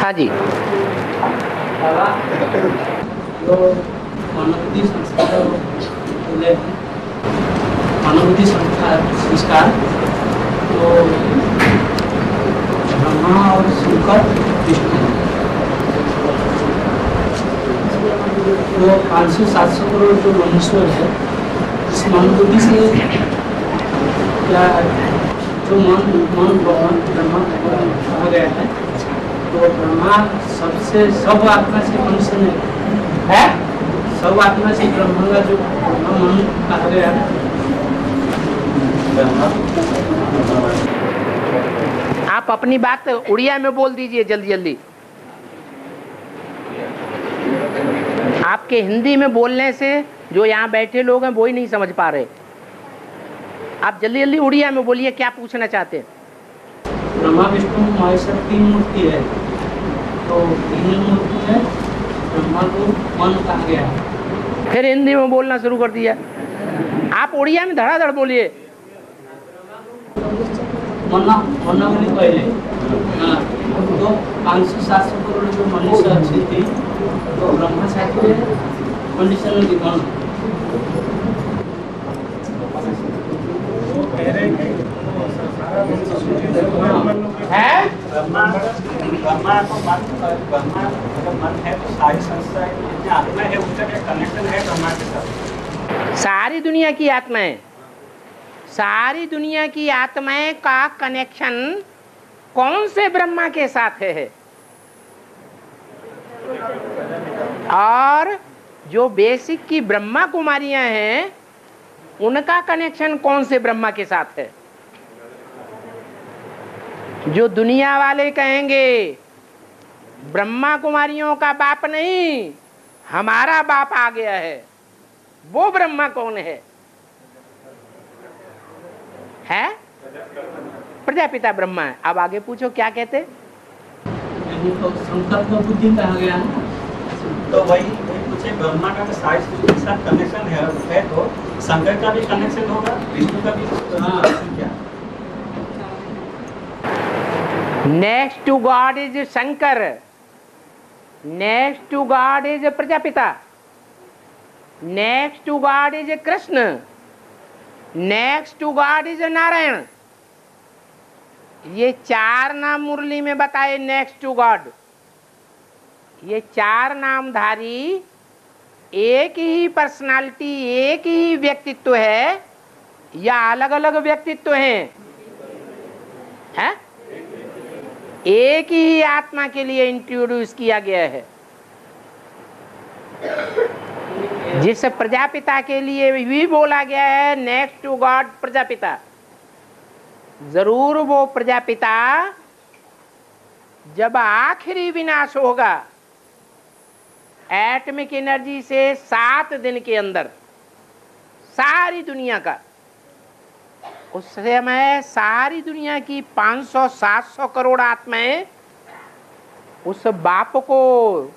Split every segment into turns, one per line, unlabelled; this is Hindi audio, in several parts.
हाँ जी।
जो मानवबुद्धि संस्कार बोले हैं, मानवबुद्धि संस्कार तो ब्रह्मा और शंकर विष्णु वो 500-700 करोड़ जो मनुष्य है, इस मानवबुद्धि से क्या जो मन ब्रह्मा कहा गया है, तो ब्रह्मा सब आत्मा से मनुष्य नहीं है, सब आत्मा से ब्रह्मा का जो मन कहा गया है।
आप अपनी बात उड़िया में बोल दीजिए जल्दी जल्दी। आपके हिंदी में बोलने से जो यहाँ बैठे लोग हैं वो ही नहीं समझ पा रहे। आप जल्दी जल्दी उड़िया में बोलिए, क्या पूछना चाहते हैं।
ब्रह्मा विष्णु महेश्वर 3 मूर्ति है, तो 3 मूर्ति है, ब्रह्मा को मन कहा गया है।
फिर हिंदी में बोलना शुरू कर दिया। आप उड़िया में धड़ाधड़ बोलिए।
मना बोली पहले, तो 500-700 करोड़ जो मनुष्य अच्छी थी, तो ब्रह्मा चाहते कंडीशन में दिखाना है।
ब्रह्मा को मन है तो सारी संस्था आत्मा है, उसका क्या कनेक्शन है ब्रह्मा के साथ?
सारी दुनिया की आत्माएं, सारी दुनिया की आत्माएं का कनेक्शन कौन से ब्रह्मा के साथ है? और जो बेसिक की ब्रह्मा कुमारियां हैं, उनका कनेक्शन कौन से ब्रह्मा के साथ है? जो दुनिया वाले कहेंगे ब्रह्मा कुमारियों का बाप नहीं, हमारा बाप आ गया है, वो ब्रह्मा कौन है? प्रजापिता ब्रह्मा है। अब आगे पूछो क्या कहते?
तो शंकर को बुद्धि कहा गया है,
तो वही पूछे, ब्रह्मा का सारी सृष्टि के साथ कनेक्शन है तो शंकर का भी कनेक्शन होगा, विष्णु का भी। क्या
next to God is Shankar, next to God is Prajapita, next to God is Krishna, next to God is Narayan. ये 4 नाम मुरली में बताए नेक्स्ट टू गॉड। ये 4 नामधारी एक ही पर्सनालिटी, एक ही व्यक्तित्व है या अलग अलग व्यक्तित्व हैं? है? एक ही आत्मा के लिए इंट्रोड्यूस किया गया है। जिस प्रजापिता के लिए भी बोला गया है नेक्स्ट टू गॉड प्रजापिता, जरूर वो प्रजापिता जब आखिरी विनाश होगा एटॉमिक एनर्जी से 7 दिन के अंदर सारी दुनिया का, उस समय सारी दुनिया की 500-700 करोड़ आत्माएं उस बाप को,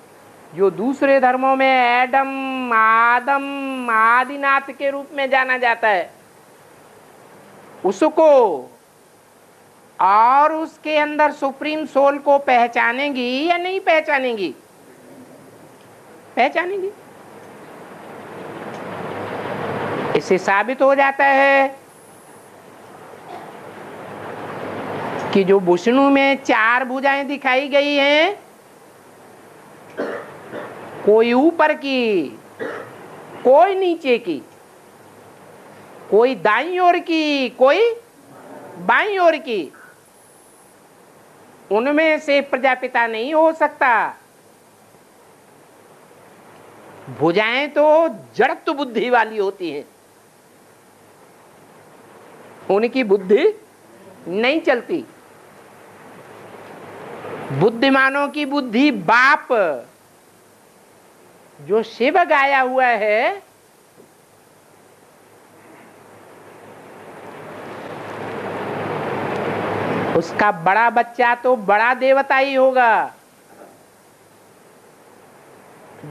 जो दूसरे धर्मों में एडम आदम आदिनाथ के रूप में जाना जाता है, उसको और उसके अंदर सुप्रीम सोल को पहचानेंगी या नहीं पहचानेंगी? पहचानेंगी। इससे साबित हो जाता है कि जो विष्णु में 4 भुजाएं दिखाई गई हैं, कोई ऊपर की, कोई नीचे की, कोई दाईं ओर की, कोई बाईं ओर की, उनमें से प्रजापिता नहीं हो सकता। भुजाएं तो जड़त्व बुद्धि वाली होती हैं, उनकी बुद्धि नहीं चलती। बुद्धिमानों की बुद्धि बाप, जो शिव गाया हुआ है, उसका बड़ा बच्चा तो बड़ा देवता ही होगा।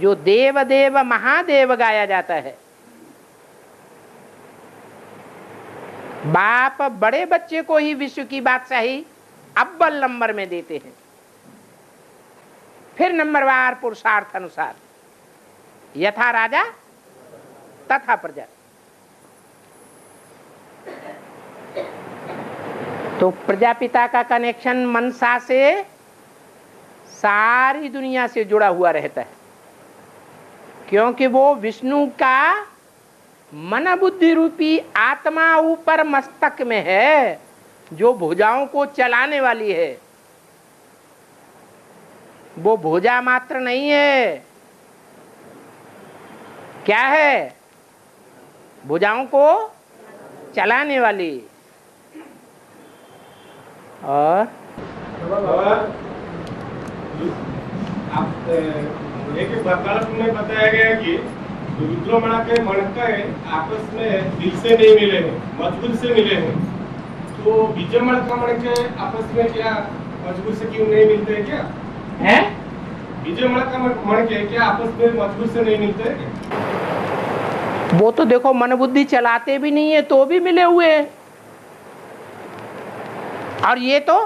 जो देव देव महादेव गाया जाता है, बाप बड़े बच्चे को ही विश्व की बादशाही अव्वल नंबर में देते हैं। फिर नंबरवार पुरुषार्थ अनुसार, यथा राजा तथा प्रजा। तो प्रजापिता का कनेक्शन मनसा से सारी दुनिया से जुड़ा हुआ रहता है, क्योंकि वो विष्णु का मन बुद्धि रूपी आत्मा ऊपर मस्तक में है, जो भुजाओं को चलाने वाली है। वो भुजा मात्र नहीं है, क्या है? भुजाओं को चलाने वाली। और
आप एक वार्तालाप में बताया गया कि रुद्रमणा के मणके आपस में दिल से नहीं मिले हैं, मजबूर से मिले हैं। तो विजयमण का मणके आपस में क्या मजबूर से क्यों नहीं मिलते हैं क्या?
है?
विजयमण का मणके क्या आपस में मजबूर से नहीं मिलते हैं क्या?
वो तो देखो मन बुद्धि चलाते भी नहीं है तो भी मिले हुए हैं, और ये तो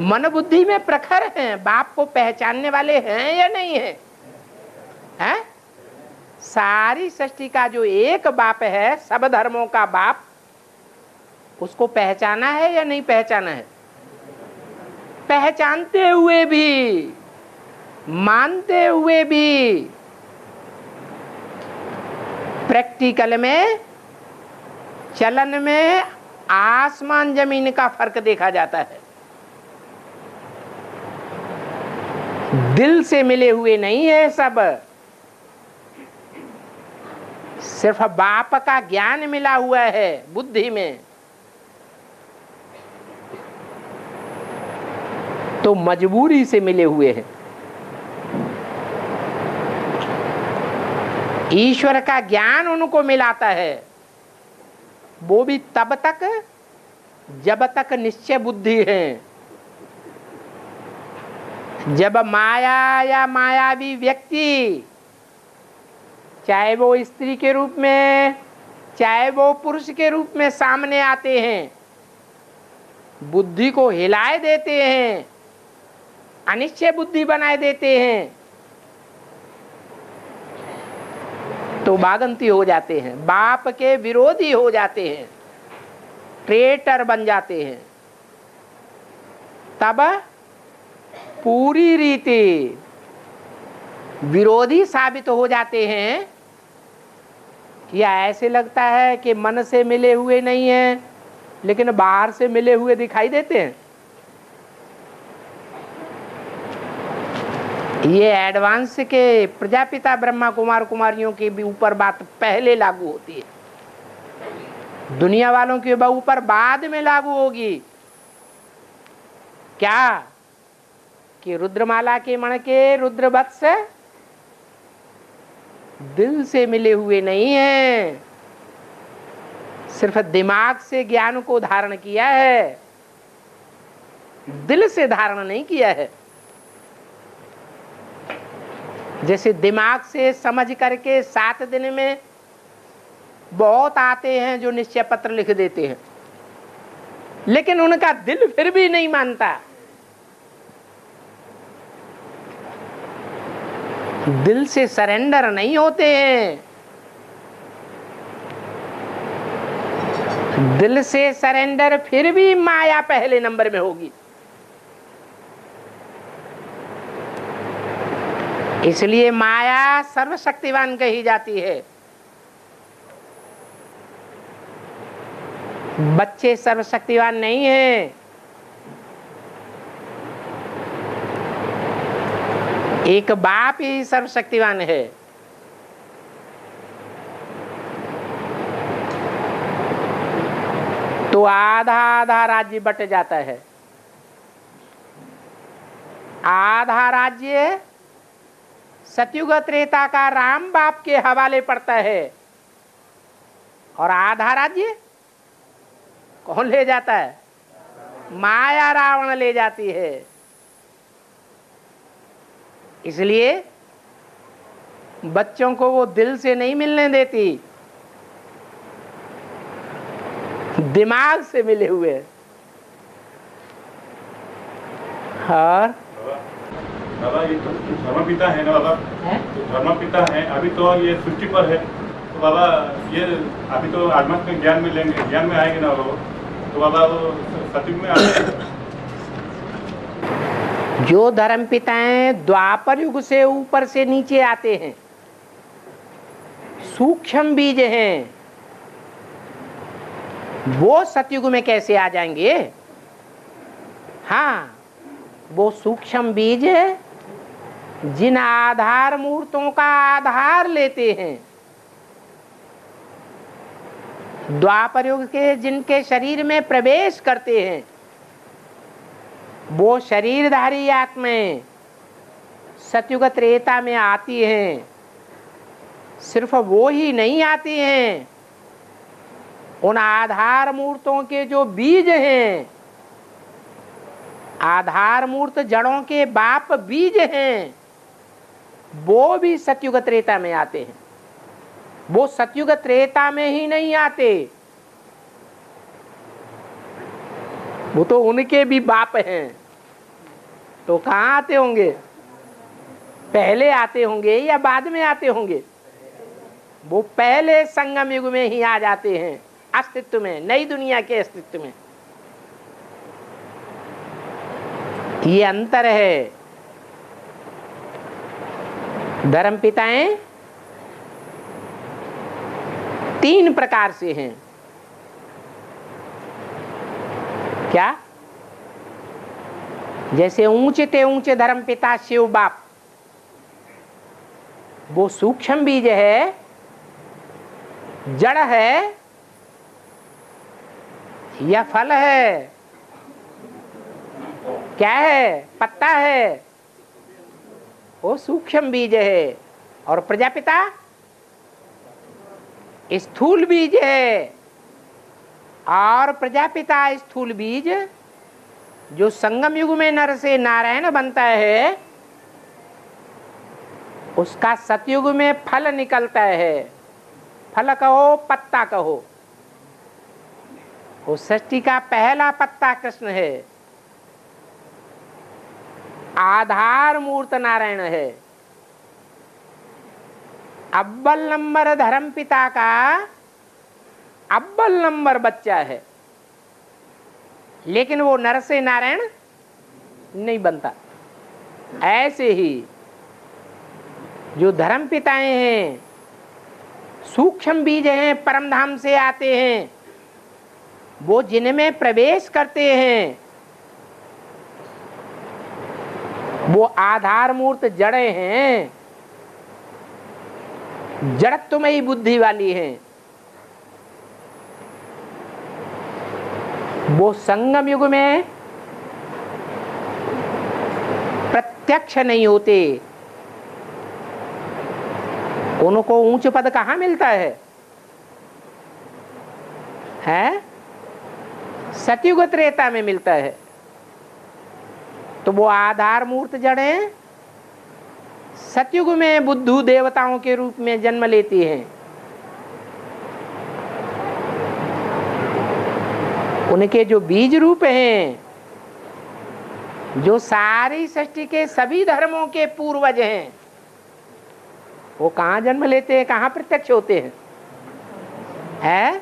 मन बुद्धि में प्रखर हैं, बाप को पहचानने वाले हैं या नहीं है? हैं? सारी सृष्टि का जो एक बाप है, सब धर्मों का बाप, उसको पहचाना है या नहीं पहचाना है? पहचानते हुए भी, मानते हुए भी प्रैक्टिकल में, चलन में आसमान जमीन का फर्क देखा जाता है। दिल से मिले हुए नहीं है सब, सिर्फ बाप का ज्ञान मिला हुआ है बुद्धि में। तो मजबूरी से मिले हुए हैं। ईश्वर का ज्ञान उनको मिलाता है, वो भी तब तक जब तक निश्चय बुद्धि है। जब माया या मायावी व्यक्ति, चाहे वो स्त्री के रूप में चाहे वो पुरुष के रूप में सामने आते हैं, बुद्धि को हिलाए देते हैं, अनिश्चय बुद्धि बनाए देते हैं, तो बागंती हो जाते हैं, बाप के विरोधी हो जाते हैं, ट्रेटर बन जाते हैं। तब पूरी रीति विरोधी साबित हो जाते हैं। या ऐसे लगता है कि मन से मिले हुए नहीं हैं, लेकिन बाहर से मिले हुए दिखाई देते हैं। ये एडवांस के प्रजापिता ब्रह्मा कुमार कुमारियों के भी ऊपर बात पहले लागू होती है, दुनिया वालों के ऊपर बाद में लागू होगी। क्या कि रुद्रमाला के मण के रुद्रवत्स दिल से मिले हुए नहीं हैं, सिर्फ दिमाग से ज्ञान को धारण किया है, दिल से धारण नहीं किया है। जैसे दिमाग से समझ करके 7 दिन में बहुत आते हैं जो निश्चय पत्र लिख देते हैं, लेकिन उनका दिल फिर भी नहीं मानता। दिल से सरेंडर नहीं होते हैं। दिल से सरेंडर फिर भी माया पहले नंबर में होगी। इसलिए माया सर्वशक्तिवान कही जाती है। बच्चे सर्वशक्तिवान नहीं हैं। एक बाप ही सर्वशक्तिवान है। तो आधा आधा राज्य बट जाता है। आधा राज्य सतयुग त्रेता का राम बाप के हवाले पड़ता है, और आधा राज्य कौन ले जाता है? माया रावण ले जाती है। इसलिए बच्चों को वो दिल से नहीं मिलने देती, दिमाग से मिले हुए। और
बाबा ये तो धर्मपिता है ना बाबा,
है
तो धर्मपिता है, अभी तो ये 50 पर है, तो बाबा ये अभी तो आध्यात्मिक ज्ञान में लेंगे, ज्ञान में आएंगे ना वो, तो बाबा वो सतयुग में आएंगे।
जो धर्म पिताएं द्वापर युग से ऊपर से नीचे आते हैं, सूक्ष्म बीज हैं, वो सतयुग में कैसे आ जाएंगे? हाँ, वो सूक्ष्म बीज जिन आधार मूर्तों का आधार लेते हैं, द्वापर युग के जिनके शरीर में प्रवेश करते हैं, वो शरीरधारी आत्माएं सतयुग त्रेता में आती हैं। सिर्फ वो ही नहीं आती हैं, उन आधार मूर्तों के जो बीज हैं, आधार मूर्त जड़ों के बाप बीज हैं, वो भी सतयुग त्रेता में आते हैं। वो सतयुग त्रेता में ही नहीं आते, वो तो उनके भी बाप हैं। तो कहाँ आते होंगे? पहले आते होंगे या बाद में आते होंगे? वो पहले संगम युग में ही आ जाते हैं, अस्तित्व में, नई दुनिया के अस्तित्व में। ये अंतर है। धर्म पिताएं 3 प्रकार से हैं। क्या? जैसे ऊंचे ते ऊंचे धर्म पिता शिव बाप, वो सूक्ष्म बीज है, जड़ है या फल है? क्या है? पत्ता है, वो सूक्ष्म बीज है। और प्रजापिता स्थूल बीज है। और प्रजापिता स्थूल बीज जो संगम युग में नर से नारायण बनता है, उसका सतयुग में फल निकलता है। फल कहो, पत्ता कहो। वो सृष्टि का पहला पत्ता कृष्ण है, आधार मूर्त नारायण है। अव्वल नंबर धर्म पिता का अव्वल नंबर बच्चा है, लेकिन वो नर से नारायण नहीं बनता। ऐसे ही जो धर्म पिताएं हैं, सूक्ष्म बीज हैं, परम धाम से आते हैं, वो जिनमें प्रवेश करते हैं, वो आधार मूर्त जड़े हैं, जड़त्वमयी बुद्धि वाली हैं। वो संगम युग में प्रत्यक्ष नहीं होते। उनको ऊंच पद कहाँ मिलता है? सतयुग त्रेता में मिलता है। तो वो आधार मूर्त जड़ें सतयुग में बुद्धू देवताओं के रूप में जन्म लेती हैं। उनके जो बीज रूप हैं, जो सारी सृष्टि के सभी धर्मों के पूर्वज हैं, वो कहाँ जन्म लेते हैं, कहाँ प्रत्यक्ष होते हैं?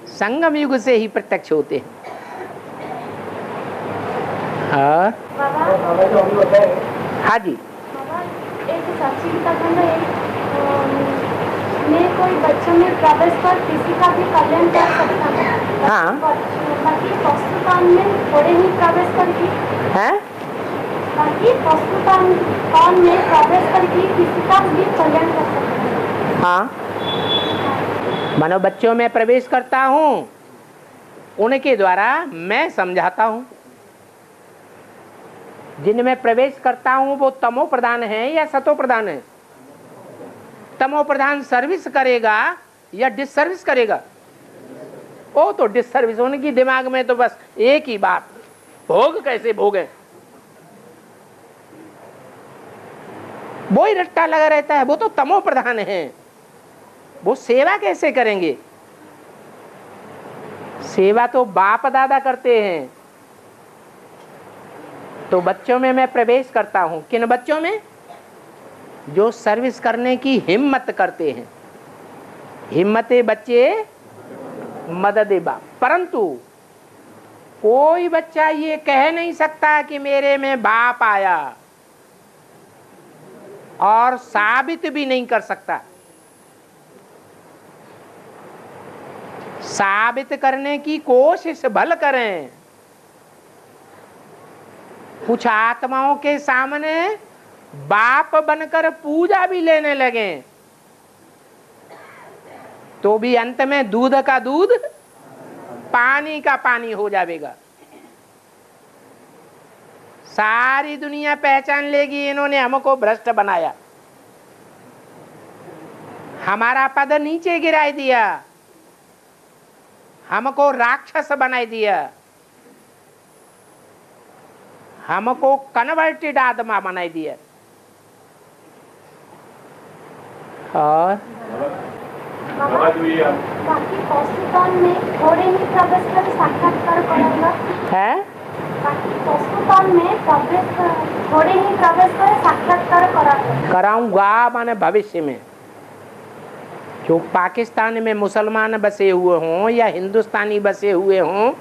संगम युग से ही प्रत्यक्ष होते हैं। हाँ हाँ जी।
एक साक्षी की कथन में कोई बच्चों में प्रवेश कर किसी का भी कल्याण कर सकता है।
हाँ।
बाकी पशुपान में थोड़े ही प्रवेश करके
हैं?
बाकी पशुपान में प्रवेश करके किसी का भी कल्याण कर सकता है।
हाँ, मानो बच्चों में प्रवेश करता हूँ, उनके द्वारा मैं समझाता हूँ। जिनमें प्रवेश करता हूँ वो तमो प्रधान है या सतो प्रधान है? तमो प्रधान सर्विस करेगा या डिसर्विस करेगा? वो तो डिसर्विस। उनकी दिमाग में तो बस एक ही बात, भोग कैसे भोगे, वो ही रट्टा लगा रहता है। वो तो तमो प्रधान है। वो सेवा कैसे करेंगे? सेवा तो बाप दादा करते हैं। तो बच्चों में मैं प्रवेश करता हूं। किन बच्चों में? जो सर्विस करने की हिम्मत करते हैं। हिम्मते बच्चे मददे बाप। परंतु कोई बच्चा ये कह नहीं सकता कि मेरे में बाप आया, और साबित भी नहीं कर सकता। साबित करने की कोशिश भल करें। कुछ आत्माओं के सामने बाप बनकर पूजा भी लेने लगे, तो भी अंत में दूध का दूध पानी का पानी हो जाएगा। सारी दुनिया पहचान लेगी इन्होंने हमको भ्रष्ट बनाया, हमारा पद नीचे गिराई दिया, हमको राक्षस बनाई दिया, हमको कन्वर्टेड आत्मा बनाई दिया। और
बाकी पशुपान में घोड़े ही प्रवेश कर साक्षात्कार कराऊंगा
है।
बाकी पशुपान में घोड़े ही प्रवेश कर साक्षात्कार
कराऊंगा माने भविष्य में। जो पाकिस्तान में मुसलमान बसे हुए हों या हिंदुस्तानी बसे हुए हों,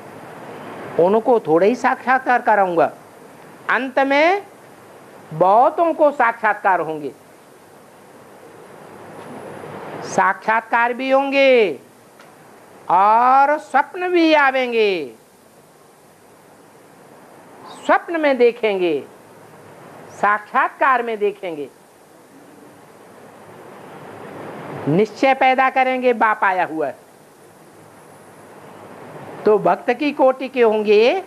उनको थोड़े ही साक्षात्कार कराऊंगा। अंत में बहुतों को साक्षात्कार होंगे, साक्षात्कार भी होंगे और स्वप्न भी आवेंगे। स्वप्न में देखेंगे, साक्षात्कार में देखेंगे, निश्चय पैदा करेंगे बाप आया हुआ है। तो भक्त की कोटि के होंगे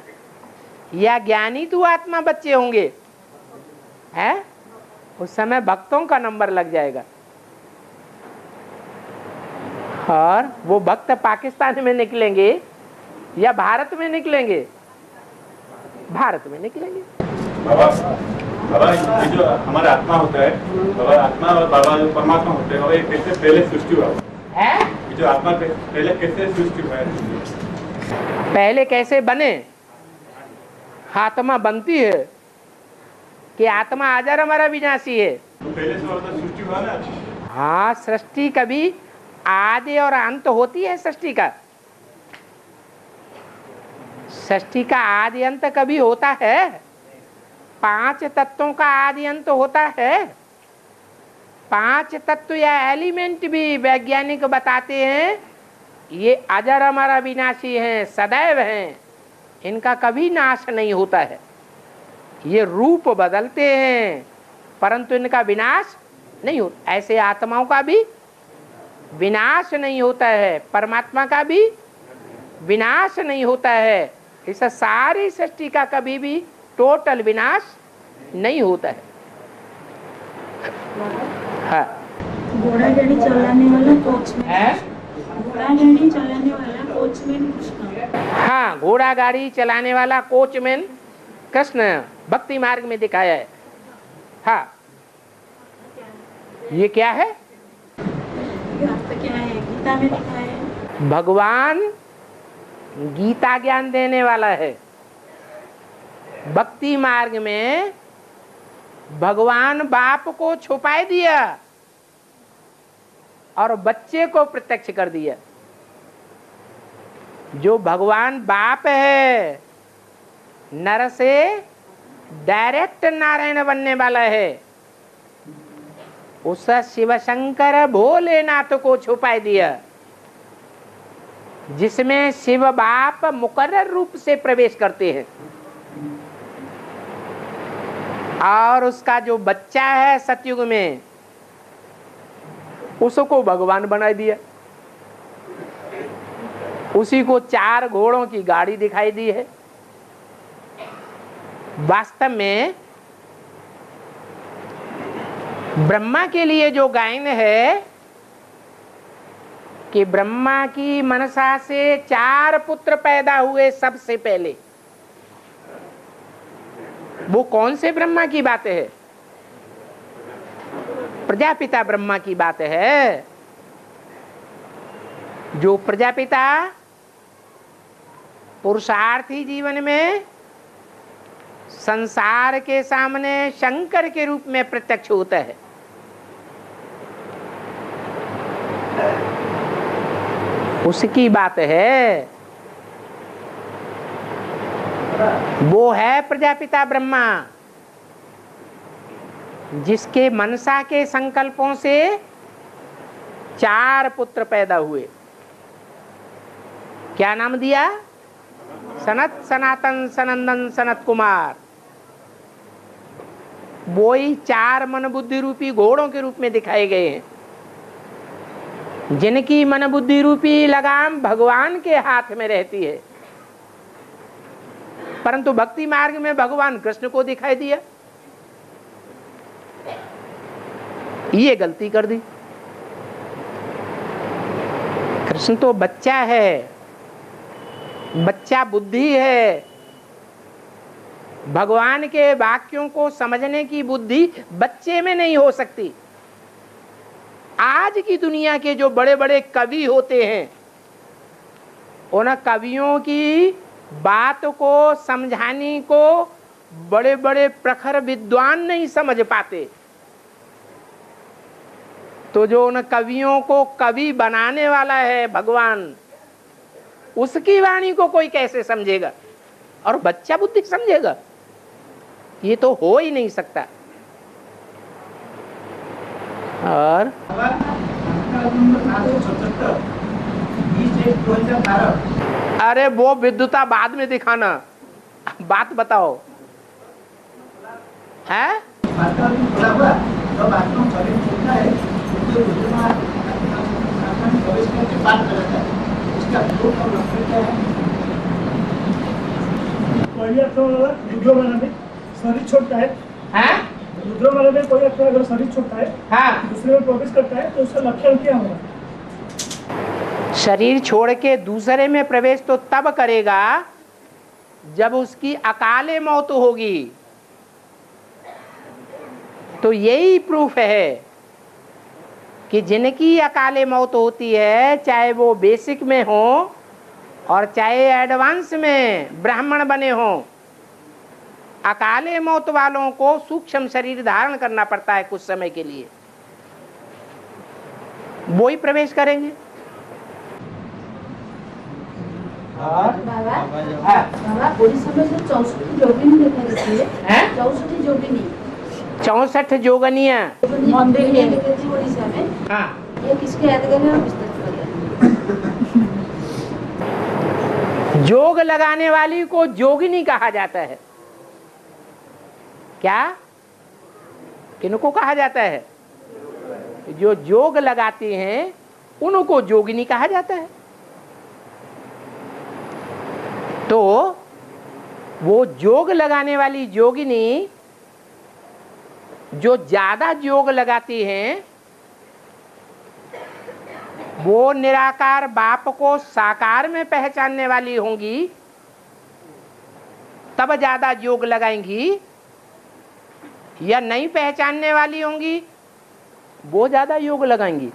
या ज्ञानी तू आत्मा बच्चे होंगे, है? उस समय भक्तों का नंबर लग जाएगा। और वो भक्त पाकिस्तान में निकलेंगे या भारत में निकलेंगे? भारत में निकलेंगे।
बाबा ये जो हमारा आत्मा होता है, बाबा आत्मा और बाबा जो परमात्मा होते हैं, बाबा ये कैसे पहले सृष्टि हुआ है? ये जो आत्मा पहले कैसे सृष्टि हुआ है?
पहले कैसे बने? आत्मा बनती है कि आत्मा अजर हमारा विनाशी है।
तो पहले से और सृष्टि हुआ ना?
हाँ, सृष्टि कभी आदि और अंत होती है। सृष्टि का आदि अंत कभी होता है? 5 तत्वों का आदि अंत होता है। 5 तत्व या एलिमेंट भी वैज्ञानिक बताते हैं ये अजर हमारा विनाशी हैं, सदैव हैं, इनका कभी नाश नहीं होता है। ये रूप बदलते हैं परंतु इनका विनाश नहीं होता। ऐसे आत्माओं का भी विनाश नहीं होता है, परमात्मा का भी विनाश नहीं होता है। इस सारी सृष्टि का कभी भी टोटल विनाश नहीं होता है। हाँ,
घोड़ा गाड़ी चलाने वाला कोचमैन, घोड़ा गाड़ी चलाने वाला कोचमैन कृष्ण।
हाँ, घोड़ा गाड़ी चलाने वाला कोचमैन कृष्ण भक्ति मार्ग में दिखाया है। हाँ, ये क्या है?
क्या है? गीता में लिखा है।
भगवान गीता ज्ञान देने वाला है। भक्ति मार्ग में भगवान बाप को छुपाए दिया और बच्चे को प्रत्यक्ष कर दिया। जो भगवान बाप है, नर से डायरेक्ट नारायण बनने वाला है, उस शिव शंकर भोलेनाथ को छुपाए दिया, जिसमें शिव बाप मुकर्रर रूप से प्रवेश करते हैं। और उसका जो बच्चा है सतयुग में, उसको भगवान बना दिया। उसी को 4 घोड़ों की गाड़ी दिखाई दी है। वास्तव में ब्रह्मा के लिए जो गायन है कि ब्रह्मा की मनसा से 4 पुत्र पैदा हुए सबसे पहले, वो कौन से ब्रह्मा की बात है? प्रजापिता ब्रह्मा की बात है। जो प्रजापिता पुरुषार्थी जीवन में संसार के सामने शंकर के रूप में प्रत्यक्ष होता है। उसकी बात है, वो है प्रजापिता ब्रह्मा, जिसके मनसा के संकल्पों से 4 पुत्र पैदा हुए। क्या नाम दिया? सनत, सनातन, सनंदन, सनत कुमार। वो ही 4 मन बुद्धि रूपी घोड़ों के रूप में दिखाए गए हैं, जिनकी मन बुद्धि रूपी लगाम भगवान के हाथ में रहती है। परंतु भक्ति मार्ग में भगवान कृष्ण को दिखाई दिया, ये गलती कर दी। कृष्ण तो बच्चा है, बच्चा बुद्धि है। भगवान के वाक्यों को समझने की बुद्धि बच्चे में नहीं हो सकती। आज की दुनिया के जो बड़े बड़े कवि होते हैं, उन कवियों की बात को समझाने को बड़े बड़े प्रखर विद्वान नहीं समझ पाते। तो जो उन कवियों को कवि बनाने वाला है भगवान, उसकी वाणी को कोई कैसे समझेगा? और बच्चा बुद्धि समझेगा? ये तो हो ही नहीं सकता। और अरे वो विद्युता बाद में दिखाना, बात बताओ है?
शरीर छोड़ता है, रुद्रमाला में कोई अगर शरीर छोड़ता है, हाँ, दूसरे में प्रवेश करता है, तो उसका लक्षण क्या होगा?
शरीर छोड़ के दूसरे में प्रवेश तो तब करेगा जब उसकी अकाले मौत होगी। तो यही प्रूफ है कि जिनकी अकाले मौत होती है, चाहे वो बेसिक में हो और चाहे एडवांस में ब्राह्मण बने हो, अकाले मौत वालों को सूक्ष्म शरीर धारण करना पड़ता है कुछ समय के लिए, वो ही प्रवेश करेंगे।
बाबा ओडिशा में जो 64 जोगिनी देखा जाती है, 64 जोगिनी,
64 जोगनिया
मंदिर है ओडिशा में।
हाँ,
ये किसके याद करने और विस्तार बताइए।
जोग लगाने वाली को जोगिनी कहा जाता है। क्या? किनको कहा जाता है? जो जोग लगाते हैं उनको जोगिनी कहा जाता है। तो वो जोग लगाने वाली जोगिनी जो ज्यादा जोग लगाती हैं, वो निराकार बाप को साकार में पहचानने वाली होंगी, तब ज्यादा योग लगाएंगी, या नहीं पहचानने वाली होंगी वो ज्यादा योग लगाएंगी।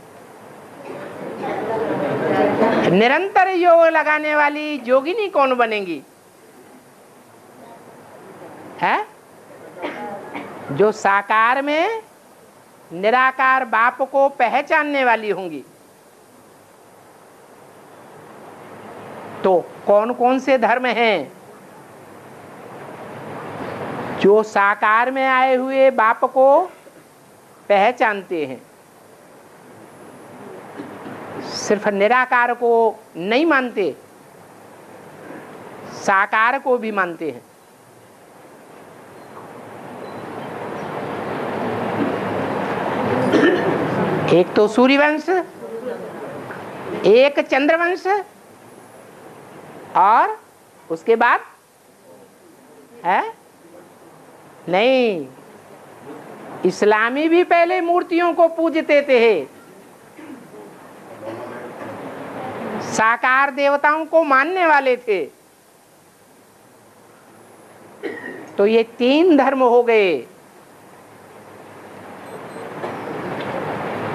निरंतर योग लगाने वाली जोगिनी कौन बनेंगी? है जो साकार में निराकार बाप को पहचानने वाली होंगी। तो कौन कौन से धर्म हैं जो साकार में आए हुए बाप को पहचानते हैं, सिर्फ निराकार को नहीं मानते, साकार को भी मानते हैं? एक तो सूर्यवंश, एक चंद्रवंश, और उसके बाद है नहीं, इस्लामी भी पहले मूर्तियों को पूजते थे, साकार देवताओं को मानने वाले थे। तो ये 3 धर्म हो गए,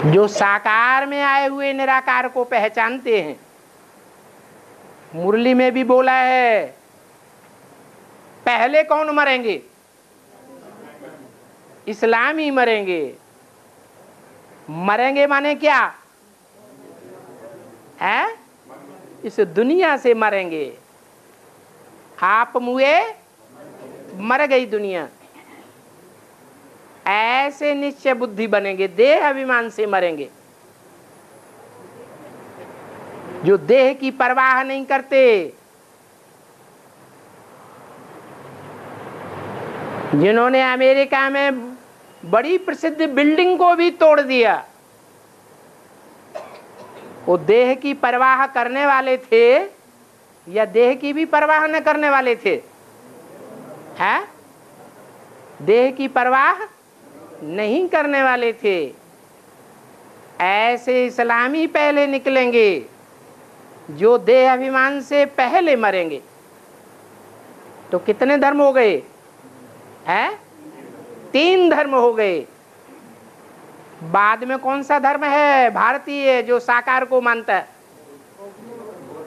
जो साकार में आए हुए निराकार को पहचानते हैं। मुरली में भी बोला है, पहले कौन मरेंगे? इस्लामी मरेंगे। मरेंगे माने क्या है? इस दुनिया से मरेंगे। आप मुए मर गई दुनिया। ऐसे निश्चय बुद्धि बनेंगे, देह अभिमान से मरेंगे। जो देह की परवाह नहीं करते, जिन्होंने अमेरिका में बड़ी प्रसिद्ध बिल्डिंग को भी तोड़ दिया, वो देह की परवाह करने वाले थे या देह की भी परवाह न करने वाले थे? हैं? देह की परवाह नहीं करने वाले थे। ऐसे इस्लामी पहले निकलेंगे जो देह अभिमान से पहले मरेंगे। तो कितने धर्म हो गए हैं? 3 धर्म हो गए। बाद में कौन सा धर्म है भारतीय जो साकार को मानता है?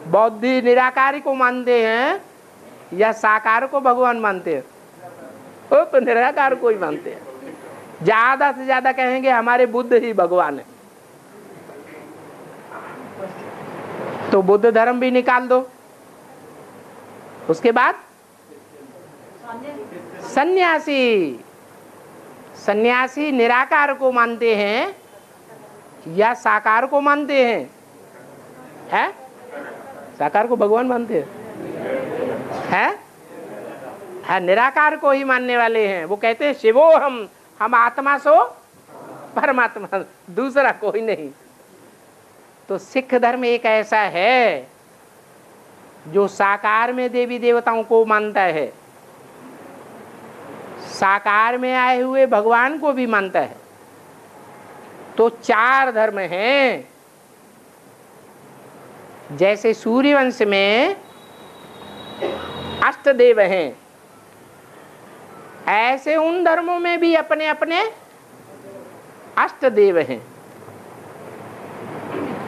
बौद्धि निराकारी को मानते हैं या साकार को भगवान मानते हैं? वो तो निराकार को ही मानते हैं। ज्यादा से ज्यादा कहेंगे हमारे बुद्ध ही भगवान है। तो बुद्ध धर्म भी निकाल दो। उसके बाद सन्यासी। सन्यासी निराकार को मानते हैं या साकार को मानते हैं? हैं? साकार को भगवान मानते हैं? हैं? निराकार को ही मानने वाले हैं। वो कहते हैं शिवो हम आत्मा सो परमात्मा, दूसरा कोई नहीं। तो सिख धर्म एक ऐसा है जो साकार में देवी देवताओं को मानता है, साकार में आए हुए भगवान को भी मानता है। तो 4 धर्म हैं। जैसे सूर्यवंश में अष्टदेव हैं, ऐसे उन धर्मों में भी अपने अपने अष्टदेव हैं।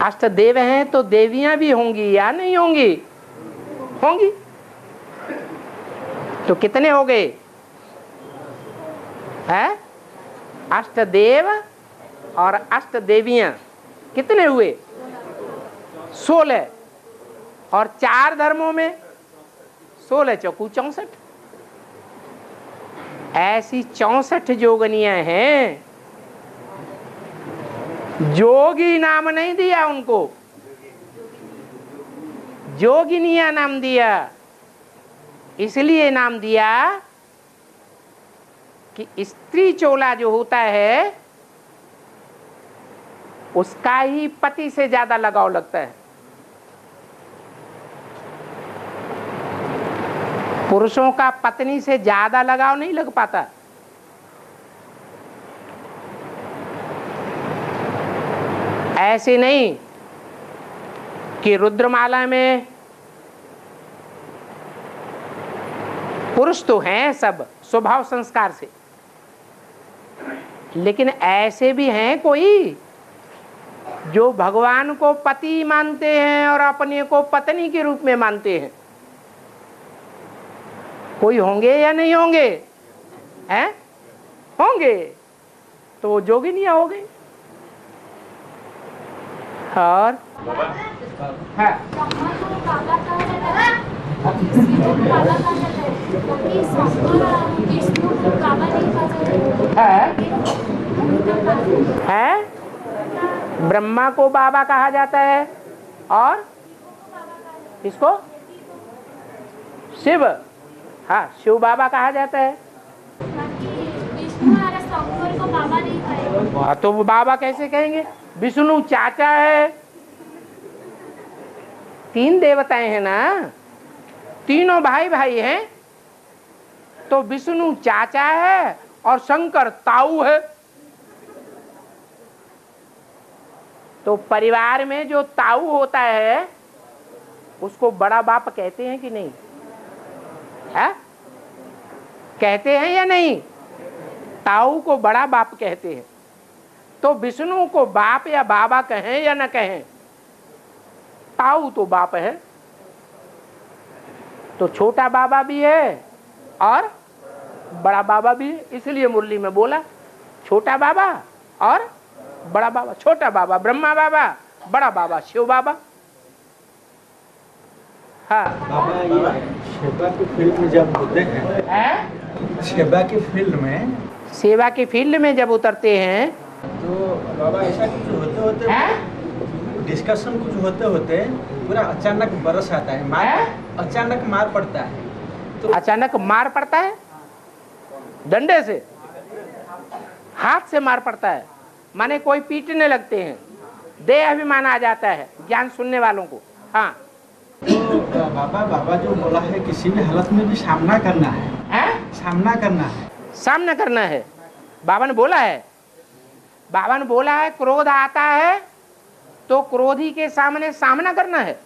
अष्टदेव हैं तो देवियां भी होंगी या नहीं होंगी? होंगी। तो कितने हो गए हैं? अष्टदेव और अष्टदेवियां कितने हुए? 16। और 4 धर्मों में 16 चौकू 64। ऐसी 64 जोगनियां हैं। जोगी नाम नहीं दिया उनको, जोगिनिया नाम दिया। इसलिए नाम दिया कि स्त्री चोला जो होता है उसका ही पति से ज्यादा लगाव लगता है। पुरुषों का पत्नी से ज्यादा लगाव नहीं लग पाता। ऐसे नहीं कि रुद्रमाला में पुरुष तो हैं सब स्वभाव संस्कार से, लेकिन ऐसे भी हैं कोई जो भगवान को पति मानते हैं और अपने को पत्नी के रूप में मानते हैं। कोई होंगे या नहीं होंगे? हैं? होंगे। तो वो जोगिनियां हो गई। और है ब्रह्मा को बाबा कहा जाता है और इसको शिव, हाँ शिव बाबा कहा जाता है। हाँ तो वो बाबा कैसे कहेंगे? विष्णु चाचा है। 3 देवताएं हैं ना, तीनों भाई भाई हैं। तो विष्णु चाचा है और शंकर ताऊ है। तो परिवार में जो ताऊ होता है उसको बड़ा बाप कहते हैं कि नहीं? है? कहते हैं या नहीं? ताऊ को बड़ा बाप कहते हैं। तो विष्णु को बाप या बाबा कहें या न कहें, ताऊ तो बाप है। तो छोटा बाबा भी है और बड़ा बाबा भी है। इसलिए मुरली में बोला छोटा बाबा और बड़ा बाबा। छोटा बाबा ब्रह्मा बाबा, बड़ा बाबा शिव बाबा। हाँ
बाबा ये सेवा की फील्ड में जब होते हैं, सेवा की फील्ड में,
सेवा की फील्ड में जब उतरते हैं
तो बाबा ऐसा कुछ होते होते डिस्कशन कुछ होते होते पूरा अचानक बरस आता है, मार अचानक मार पड़ता है।
तो अचानक मार पड़ता है, डंडे से, हाथ से मार पड़ता है, माने कोई पीटने लगते हैं, देह अभिमान आ जाता है ज्ञान सुनने वालों को। हाँ
तो बाबा जो बोला है किसी भी हालत में भी सामना करना है, सामना करना है,
सामना करना है। बाबा ने बोला है, बाबा ने बोला है क्रोध आता है तो क्रोधी के सामने सामना करना है,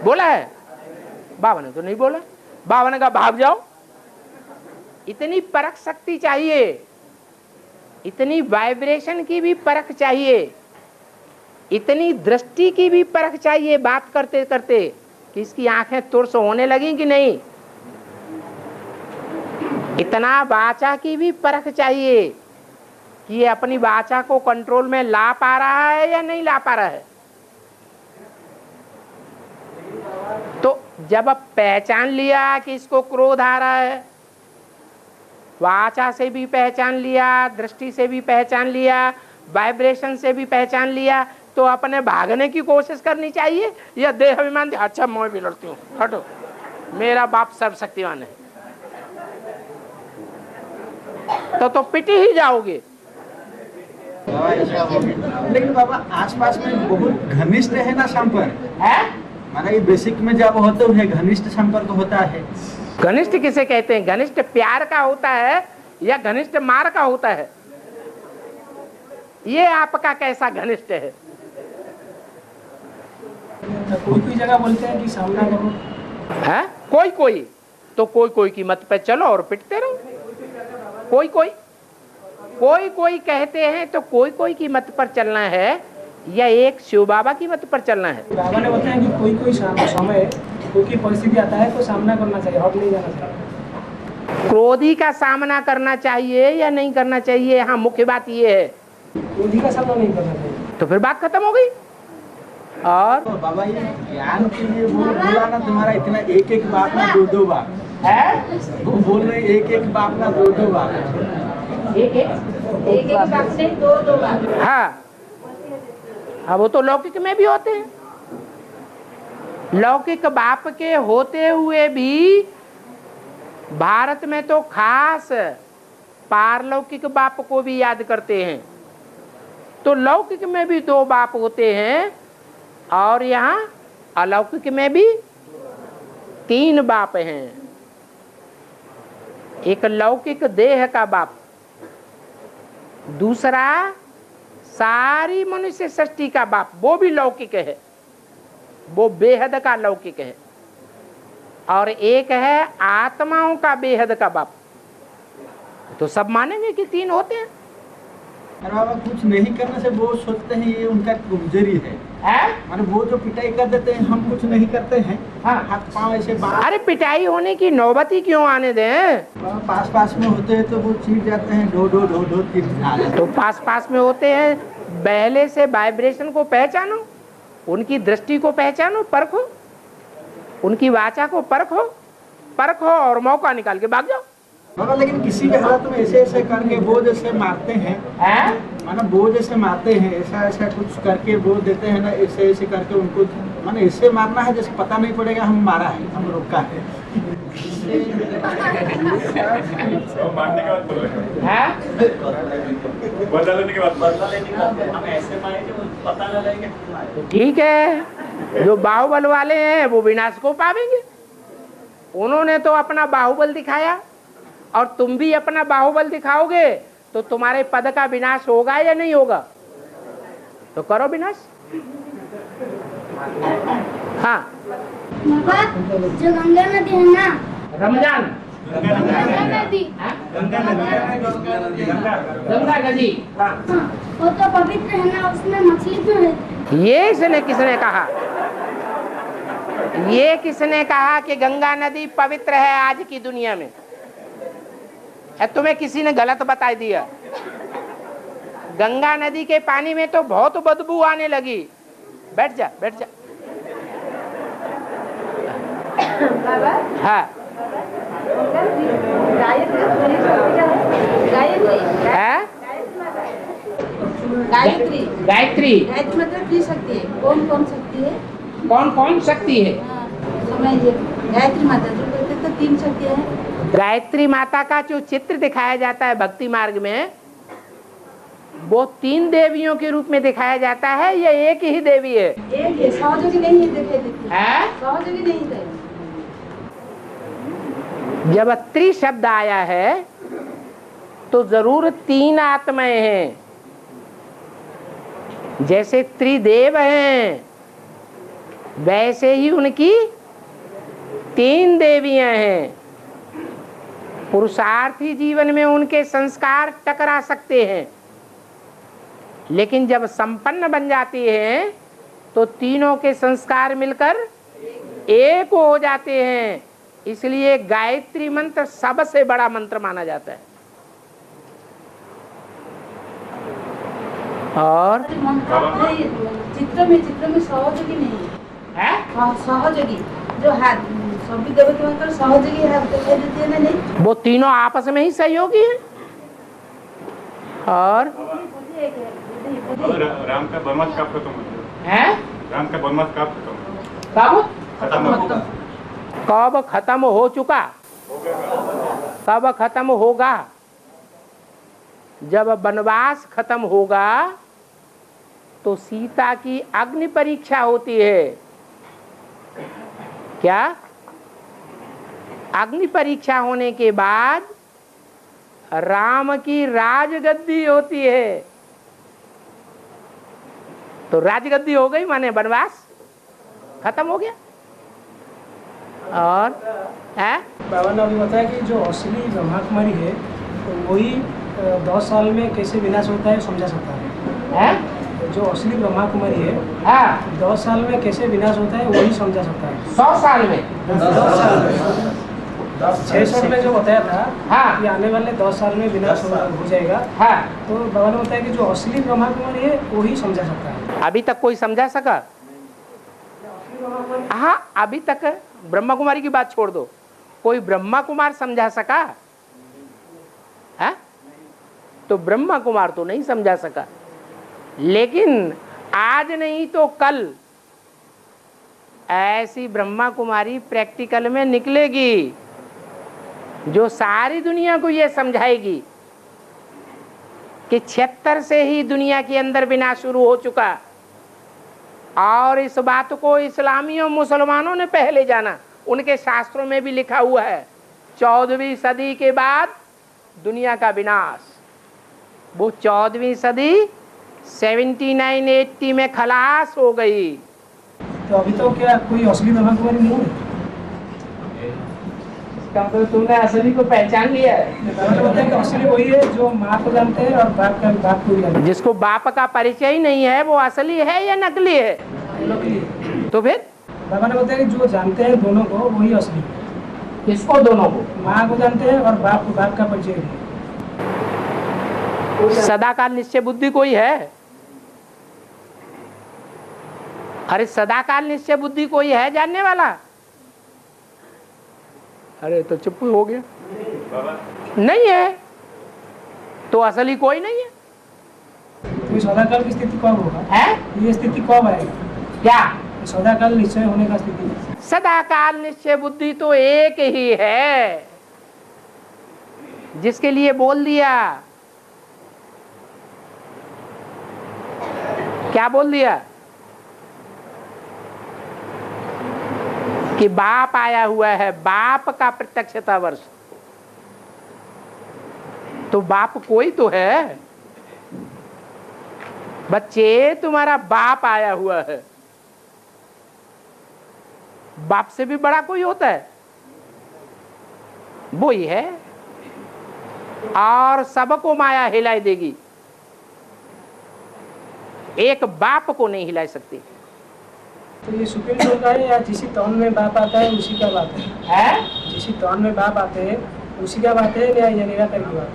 बोला है? बाबा ने तो नहीं बोला। बाबा ने कहा भाग जाओ। इतनी परख शक्ति चाहिए, इतनी वाइब्रेशन की भी परख चाहिए, इतनी दृष्टि की भी परख चाहिए बात करते करते कि इसकी आंखें तुर्स होने लगी कि नहीं। इतना वाचा की भी परख चाहिए कि ये अपनी वाचा को कंट्रोल में ला पा रहा है या नहीं ला पा रहा है। तो जब पहचान लिया कि इसको क्रोध आ रहा है, वाचा से भी पहचान लिया, दृष्टि से भी पहचान लिया, वाइब्रेशन से भी पहचान लिया, तो अपने भागने की कोशिश करनी चाहिए या देह अभिमान, अच्छा मैं भी लड़ती हूँ, हटो, मेरा बाप सर्वशक्तिमान है, तो पिट ही जाओगे।
लेकिन बाबा आसपास में बहुत घनिष्ठ है ना संपर्क है, माना ये बेसिक में जब होते हैं घनिष्ठ संपर्क होता है।
घनिष्ठ किसे कहते हैं? घनिष्ठ प्यार का होता है या घनिष्ठ मार का होता है? ये आपका कैसा घनिष्ठ है?
कोई जगह बोलते हैं कि सामना करो,
है कोई कोई की मत पे चलो और पिटते रहो। कोई कहते हैं तो कोई की मत पर चलना है या एक शिव बाबा की मत पर चलना है?
बाबा ने बताया कि कोई समय कोई परिस्थिति आता है तो सामना करना चाहिए, हट नहीं जाना चाहिए।
क्रोधी का सामना करना चाहिए या नहीं करना चाहिए? हाँ, मुख्य बात ये है,
क्रोधी का सामना नहीं करना चाहिए।
तो फिर बात खत्म हो गई। और
तो बाबा ये ज्ञान के लिए बोला ना तुम्हारा इतना एक बाप ना दो बाप है, वो बोल रहे एक बाप ना दो बाप,
एक बाप से दो बाप।
हाँ, वो तो लौकिक में भी होते हैं। लौकिक बाप के होते हुए भी भारत में तो खास पारलौकिक बाप को भी याद करते हैं। तो लौकिक में भी दो बाप होते हैं और यहाँ अलौकिक में भी 3 बाप हैं। एक लौकिक देह का बाप, दूसरा सारी मनुष्य सृष्टि का बाप, वो भी लौकिक है, वो बेहद का लौकिक है, और एक है आत्माओं का बेहद का बाप। तो सब मानेंगे कि 3 होते हैं।
अरे बाबा कुछ नहीं करने से वो सोचते हैं ये उनका कमजोरी है, माने वो जो पिटाई कर देते हैं हम कुछ नहीं करते हैं। हाँ, हाथ पांव ऐसे
अरे पिटाई होने की नौबत ही क्यों आने दें?
पास में होते हैं तो वो चीर जाते हैं, ढो
तो पास में होते हैं, पहले से वाइब्रेशन को पहचानो, उनकी दृष्टि को पहचानो, परखो, उनकी वाचा को परखो और मौका निकाल के भाग जाओ।
बाबा लेकिन किसी भी हालत में ऐसे करके वो जैसे मारते हैं, माना वो जैसे मारते हैं, ऐसा कुछ करके वो देते हैं ना, ऐसे करके उनको, माना ऐसे मारना है जैसे पता नहीं पड़ेगा हम मारा है, हम रोका है।
मारने के बाद बोल रहे हैं, बदला लेने के बाद
हम ऐसे मारे पता न लगेगा।
ठीक है, जो बाहुबल वाले हैं वो विनाश को पावेंगे। उन्होंने तो अपना बाहुबल दिखाया और तुम भी अपना बाहुबल दिखाओगे तो तुम्हारे पद का विनाश होगा या नहीं होगा? तो करो विनाश। हाँ,
जो गंगा नदी है ना,
रमजान
गंगा नदी,
गंगा नदी, हाँ,
वो तो पवित्र है ना, उसमें मछली क्यों है?
ये किसने कहा? ये किसने कहा कि गंगा नदी पवित्र है आज की दुनिया में? तुम्हें किसी ने गलत बता दिया। गंगा नदी के पानी में तो बहुत बदबू आने लगी। बैठ जा, बैठ जा। हाँ,
गायत्री
गायत्री
गायत्री मतलब त्रि शक्ति है। कौन कौन शक्ति है?
कौन कौन शक्ति है?
समझिए, गायत्री माता जो कहते हैं तो 3 शक्तियाँ हैं।
गायत्री माता का जो चित्र दिखाया जाता है भक्ति मार्ग में, वो 3 देवियों के रूप में दिखाया जाता है या एक ही देवी है?
एक है, सहयोगी नहीं है, दिखाई देती
है?
सहयोगी नहीं है।
जब त्रि शब्द आया है तो जरूर 3 आत्माएं हैं। जैसे त्रिदेव हैं वैसे ही उनकी 3 देवियां हैं। पुरुषार्थी जीवन में उनके संस्कार टकरा सकते हैं, लेकिन जब संपन्न बन जाती हैं तो तीनों के संस्कार मिलकर एक हो जाते हैं। इसलिए गायत्री मंत्र सबसे बड़ा मंत्र माना जाता है। और
चित्र में सहयोगी नहीं
है?
सहयोगी जो हाथ सभी देवताओं का सहयोगी हाथ दिखाई देती है ना? नहीं,
वो तीनों आपस में ही सहयोगी हैं। और
राम का वनवास कब खत्म होता
है?
राम का वनवास कब खत्म
कब
खत्म होगा?
कब खत्म हो चुका? कब खत्म होगा? जब वनवास खत्म होगा तो सीता की अग्नि परीक्षा होती है। क्या? अग्नि परीक्षा होने के बाद राम की राजगद्दी होती है। तो राजगद्दी हो गई, माने वनवास खत्म हो गया। और है
बाबा ने अभी बताया कि जो असली ब्रह्मा कुमारी है तो वही 10 साल में कैसे विनाश होता है समझा सकता है। जो असली ब्रह्मा कुमारी है 10 साल में कैसे विनाश होता है वही समझा सकता है।
100 साल में
10 साल में 6 साल में जो बताया था कि आने वाले 10 साल में विनाश हो जाएगा। तो बाबा ने बताया कि जो असली ब्रह्मा कुमारी है वही समझा सकता है।
अभी तक कोई समझा सका? हाँ, अभी तक ब्रह्मा कुमारी की बात छोड़ दो, कोई ब्रह्मा कुमार समझा सका है? तो ब्रह्मा कुमार तो नहीं समझा सका, लेकिन आज नहीं तो कल ऐसी ब्रह्मा कुमारी प्रैक्टिकल में निकलेगी जो सारी दुनिया को यह समझाएगी कि 76 से ही दुनिया के अंदर विनाश शुरू हो चुका। और इस बात को इस्लामियों मुसलमानों ने पहले जाना, उनके शास्त्रों में भी लिखा हुआ है 14वीं सदी के बाद दुनिया का विनाश। वो 14वीं सदी 79-80 में खलास हो गई।
तो अभी तो क्या कोई असली ब्रह्मा कुमारी नहीं है?
इसका मतलब तुमने असली को पहचान लिया है।
असली वही है जो माँ को जानते हैं और बाप को भी जानते हैं।
जिसको बाप का परिचय ही नहीं है वो असली है या नकली है? तो फिर
बाबा ने बताया कि जो जानते हैं दोनों को वही असली।
किसको? दोनों को।
माँ को जानते हैं और बाप का परिचय नहीं।
सदाकाल निश्चय बुद्धि कोई है? अरे सदाकाल निश्चय बुद्धि कोई है जानने वाला? अरे तो चुप हो गया। नहीं है तो असली कोई नहीं है।
तो सदाकाल की स्थिति कब होगा?
है
ये स्थिति कब आएगा?
क्या
सदाकाल निश्चय होने का स्थिति?
सदाकाल निश्चय बुद्धि तो एक ही है, जिसके लिए बोल दिया। क्या बोल दिया? कि बाप आया हुआ है, बाप का प्रत्यक्षता वर्ष। तो बाप कोई तो है बच्चे, तुम्हारा बाप आया हुआ है। बाप से भी बड़ा कोई होता है? वो ही है। और सबको माया हिलाई देगी, एक बाप को नहीं हिला सकती।
तो ये सुप्रीम कोर्ट का है या जिस तौन में बाप आता है उसी का बात है? जिस तौन में बाप आते हैं उसी का बात है या निराकार की बात?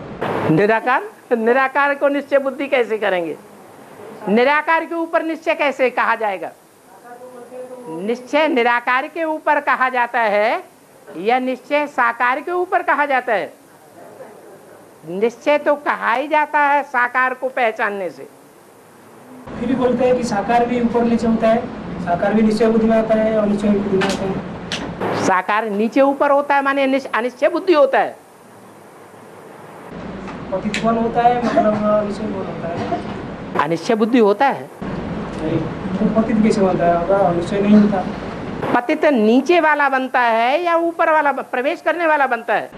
निराकार को निश्चय बुद्धि कैसे करेंगे? निराकार के ऊपर निश्चय कैसे कहा जाएगा? निश्चय निराकार के ऊपर कहा जाता है या निश्चय साकार के ऊपर कहा जाता है? निश्चय तो कहा ही जाता है साकार को पहचानने से।
फिर भी बोलते हैं कि साकार भी ऊपर नीचे होता है, साकार भी निश्चय बुद्धि में आता है और निश्चय बुद्धि में आता है।
साकार नीचे ऊपर होता है माने अनिश्चय बुद्धि होता है।
पतित्वन होता है मतलब निश्चय बुद्धि होता है।
अनिश्चय बुद्धि होता है।
तो पतित कैसे बनता है? अगर निश्चय नहीं होता
पतित नीचे वाला बनता है या ऊपर वाला प्रवेश करने वाला बनता है?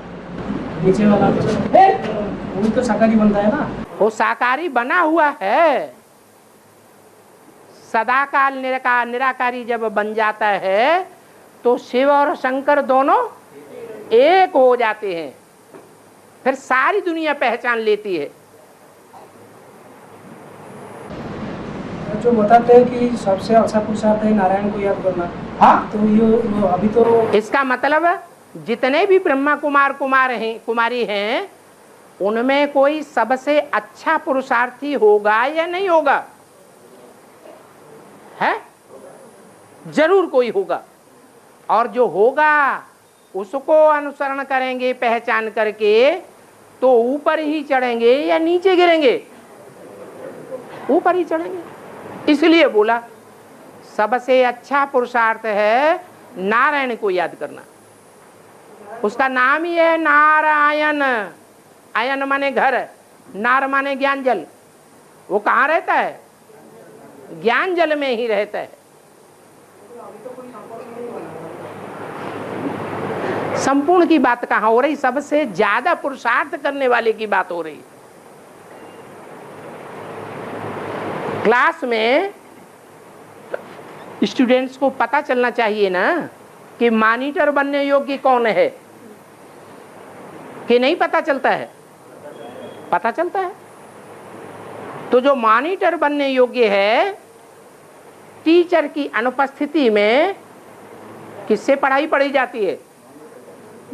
नीचे वाला वो तो साकारी बनता है ना।
वो साकारी बना हुआ है। सदाकाल निराकारी जब बन जाता है तो शिव और शंकर दोनों एक हो जाते हैं, फिर सारी दुनिया पहचान लेती है।
जो बताते हैं कि सबसे अच्छा पुरुषार्थ है नारायण को याद करना।
हाँ,
तो ये अभी तो
इसका मतलब जितने भी ब्रह्मा कुमारी हैं उनमें कोई सबसे अच्छा पुरुषार्थी होगा या नहीं होगा? है, जरूर कोई होगा। और जो होगा उसको अनुसरण करेंगे पहचान करके तो ऊपर ही चढ़ेंगे या नीचे गिरेंगे? ऊपर ही चढ़ेंगे। इसलिए बोला सबसे अच्छा पुरुषार्थ है नारायण को याद करना। उसका नाम ही है नारायण। आयन माने घर, नार माने ज्ञान जल। वो कहाँ रहता है? ज्ञान जल में ही रहता है। संपूर्ण की बात कहाँ हो रही? सबसे ज्यादा पुरुषार्थ करने वाले की बात हो रही। क्लास में स्टूडेंट्स को पता चलना चाहिए ना कि मॉनिटर बनने योग्य कौन है, कि नहीं पता चलता है? पता चलता है। तो जो मॉनिटर बनने योग्य है, टीचर की अनुपस्थिति में किससे पढ़ाई पढ़ी जाती है?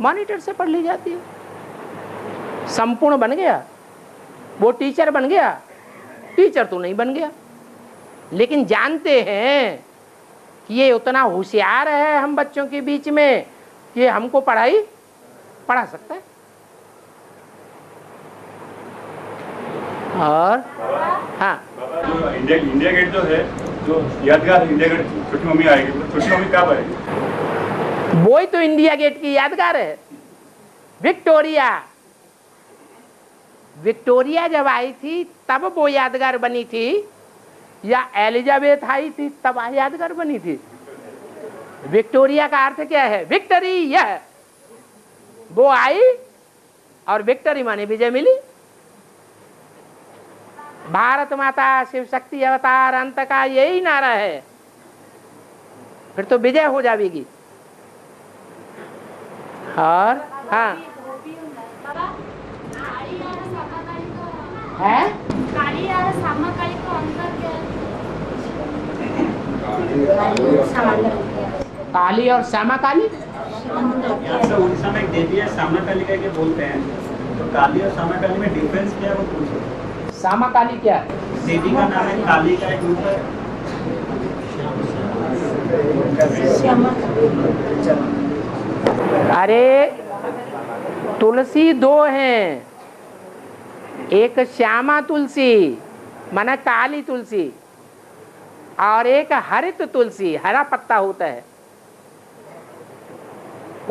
मॉनिटर से पढ़ ली जाती है। संपूर्ण बन गया, वो टीचर बन गया। टीचर तो नहीं बन गया, लेकिन जानते हैं कि ये उतना होशियार है हम बच्चों के बीच में कि हमको पढ़ा सकता है। और हाँ,
जो इंडिया गेट जो है, जो यादगार इंडिया गेट छोटी मम्मी आएगी, तो छोटी मम्मी कब आएगी?
वो ही तो इंडिया गेट की यादगार है। विक्टोरिया जब आई थी तब वो यादगार बनी थी, या एलिजाबेथ आई थी तब यादगार बनी थी? विक्टोरिया का अर्थ क्या है? विक्टरी। यह वो आई और विक्टरी माने विजय मिली। भारत माता शिव शक्ति अवतार अंत का यही नारा है, फिर तो विजय हो जाएगी। और हाँ है
काली और समकाली को अंतर क्या है?
काली और श्यामाकाली।
उड़ीसा में एक देवी है श्यामाकाली का के बोलते हैं, तो काली और श्यामाकाली में डिफरेंस क्या है वो पूछो।
श्यामाकाली क्या है?
देवी का नाम है, काली का एक रूप है।
अरे तुलसी दो हैं, एक श्यामा तुलसी माना काली तुलसी, और एक हरित तुलसी, हरा पत्ता होता है।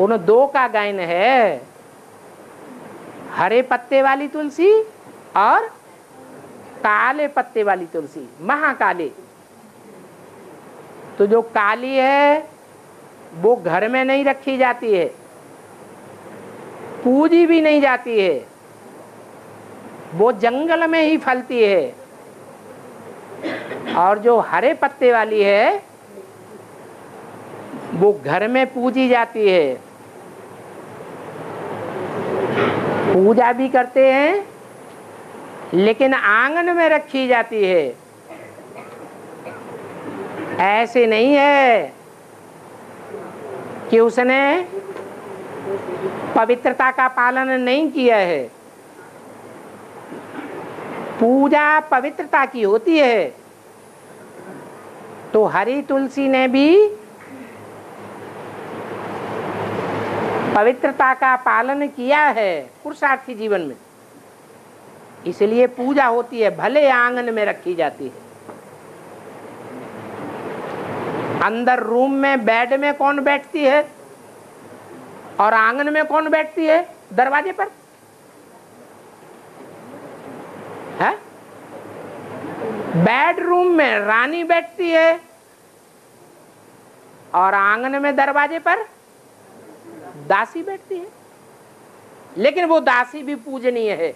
उन दो का गायन है, हरे पत्ते वाली तुलसी और काले पत्ते वाली तुलसी, महाकाली। तो जो काली है वो घर में नहीं रखी जाती है, पूजी भी नहीं जाती है, वो जंगल में ही फलती है। और जो हरे पत्ते वाली है वो घर में पूजी जाती है, पूजा भी करते हैं, लेकिन आंगन में रखी जाती है। ऐसे नहीं है कि उसने पवित्रता का पालन नहीं किया है। पूजा पवित्रता की होती है, तो हरि तुलसी ने भी पवित्रता का पालन किया है पुरुषार्थी जीवन में, इसलिए पूजा होती है, भले आंगन में रखी जाती है। अंदर रूम में बेड में कौन बैठती है और आंगन में कौन बैठती है? दरवाजे पर है। बेडरूम में रानी बैठती है और आंगन में दरवाजे पर दासी बैठती है, लेकिन वो दासी भी पूजनीय है।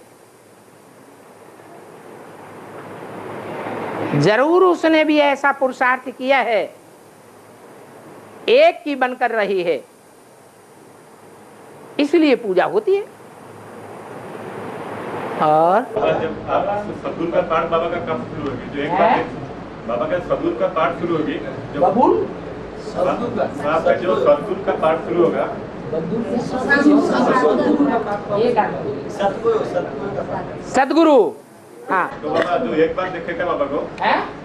जरूर उसने भी ऐसा पुरुषार्थ किया है, एक की बनकर रही है, इसलिए पूजा होती है। और
जब आप सदगुरु का पाठ बाबा का कब शुरू होगी? जो एक बार बाबा का सदगुरु का पाठ शुरू होगी, जब आपका जो सदगुरु का पाठ शुरू होगा,
सदगुरु, हाँ,
तो बाबा जो एक बार देखेगा बाबा को,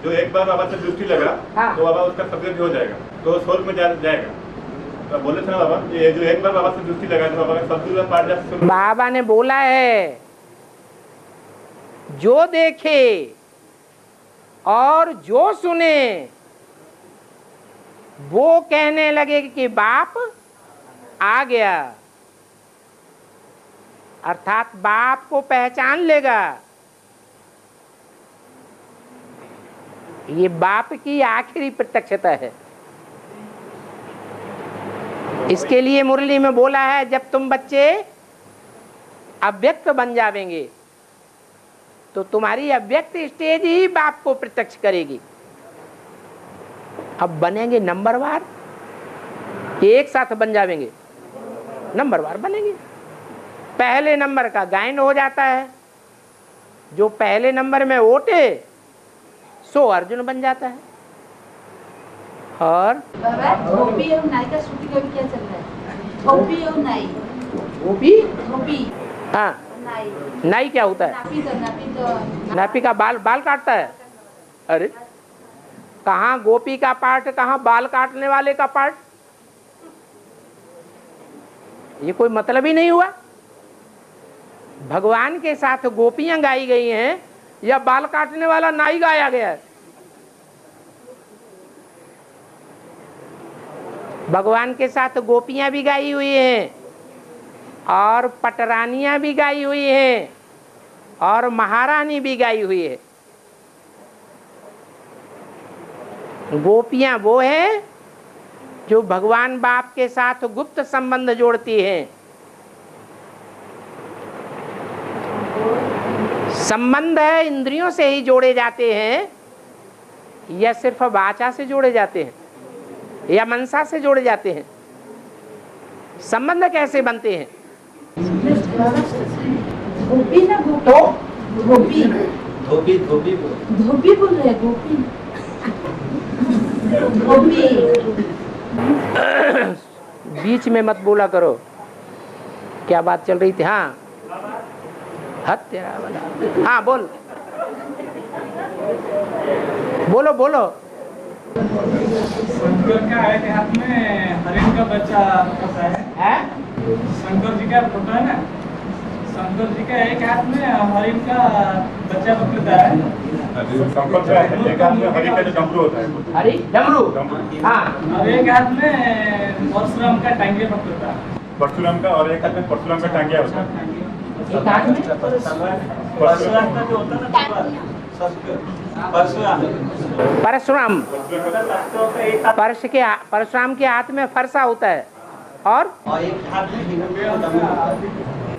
जो एक बार बाबा से दृष्टि लगा, तो बाबा उसका सदगुरु भी हो जाएगा, तो स्वर्ग में जाएगा। तो बोले थे ना बाबा, ये जो एक बार बाबा से दृष्टि लगा, तो बाबा का सदगुरु का पाठ जब शुरू,
बाबा ने बोला है, जो देखे और जो सुने वो कहने लगे कि बाप आ गया, अर्थात बाप को पहचान लेगा। ये बाप की आखिरी प्रत्यक्षता है। इसके लिए मुरली में बोला है, जब तुम बच्चे अव्यक्त बन जावेंगे तो तुम्हारी अव्यक्त स्टेज ही बाप को प्रत्यक्ष करेगी। अब बनेंगे नंबरवार, एक साथ बन जावेंगे, नंबरवार बनेंगे। पहले नंबर का गायन हो जाता है, जो पहले नंबर में ओटे सो अर्जुन बन जाता है। और
गोपी और नाई का शूटिंग अभी क्या चल रहा है? गोपी और नाई, गोपी
हाँ, नाई क्या होता है? नापी का बाल काटता है। अरे कहाँ गोपी का पार्ट, कहाँ बाल काटने वाले का पार्ट? ये कोई मतलब ही नहीं हुआ। भगवान के साथ गोपियां गाई गई हैं या बाल काटने वाला नाई गाया गया है? भगवान के साथ गोपियां भी गाई हुई हैं और पटरानियां भी गाई हुई हैं और महारानी भी गाई हुई है। गोपियां वो है जो भगवान बाप के साथ गुप्त संबंध जोड़ती हैं। संबंध है इंद्रियों से ही जोड़े जाते हैं या सिर्फ वाचा से जोड़े जाते हैं या मनसा से जोड़े जाते हैं? संबंध कैसे बनते हैं?
गोपी ना
तो
गोपी
धोबी धोबी
धोबी बोल रहे, गोपी गोपी।
बीच में मत बोला करो, क्या बात चल रही थी? हाँ, हद तेरा वाला। हाँ बोल, बोलो बोलो।
शंकर का एक हाथ में हरिण का बच्चा होता है। शंकर जी का फोटो है ना, शंकर जी का एक हाथ में हरिण का बच्चा पकड़ता है।
संकल्प है, एक हाथ में हरि का जो डमरू होता है,
हरि डमरू, हाँ,
और एक हाथ में परशुराम का टांगे पकड़ता है।
परशुराम का, और एक हाथ में परशुराम का टांगिया होता है।
एक हाथ में
परशुराम का जो होता है ना,
परशुराम, परशुराम के हाथ में फरसा होता है और
एक हाथ में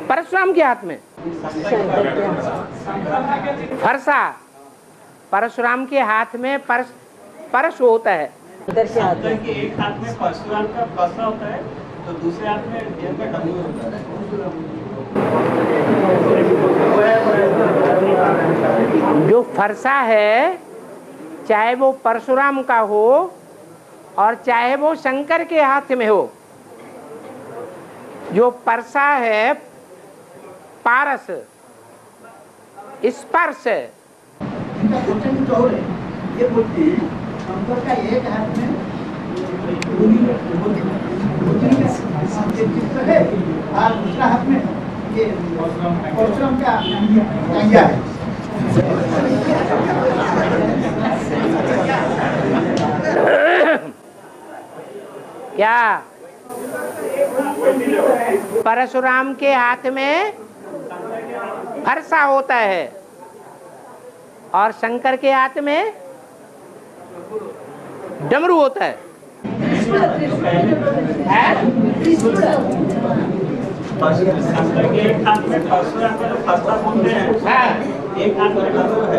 परशुराम के हाथ में फरसा, परशुराम के हाथ में परश होता है।
एक हाथ में परशुराम का फरसा होता है तो दूसरे हाथ में देव का डमरू होता है।
जो फरसा है, चाहे वो परशुराम का हो और चाहे वो शंकर के हाथ में हो, जो परसा है पारस, स्पर्श।
इनका क्वेश्चन कुछ और है। ये बोलते हैं शंकर का एक हाथ में बुद्धि का चित्र है और दूसरा हाथ में ये परशुराम का अंगिया है।
क्या परशुराम के हाथ में फरसा होता है और शंकर के हाथ में डमरू होता है?
शंकर के एक हाथ में परशुराम का फरसा बोलते हैं, एक हाथ में डमरू है।